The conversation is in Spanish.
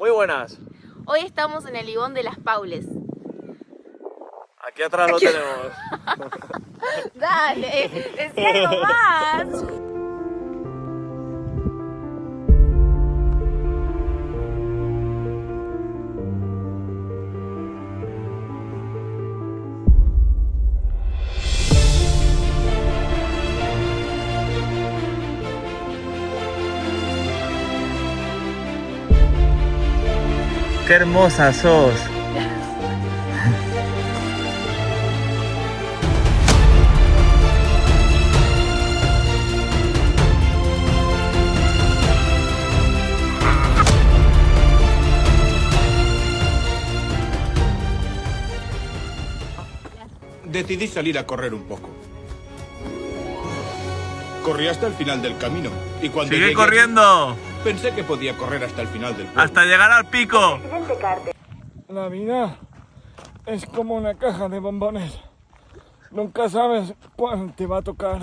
Muy buenas. Hoy estamos en el Ibón de las Paules. Aquí atrás lo tenemos. Dale, decía algo más. ¡Qué hermosa sos! Decidí salir a correr un poco. Corrí hasta el final del camino y cuando ¡Sigue llegué corriendo! allí, pensé que podía correr hasta el final del pueblo. ¡Hasta llegar al pico! La vida es como una caja de bombones. Nunca sabes cuál te va a tocar.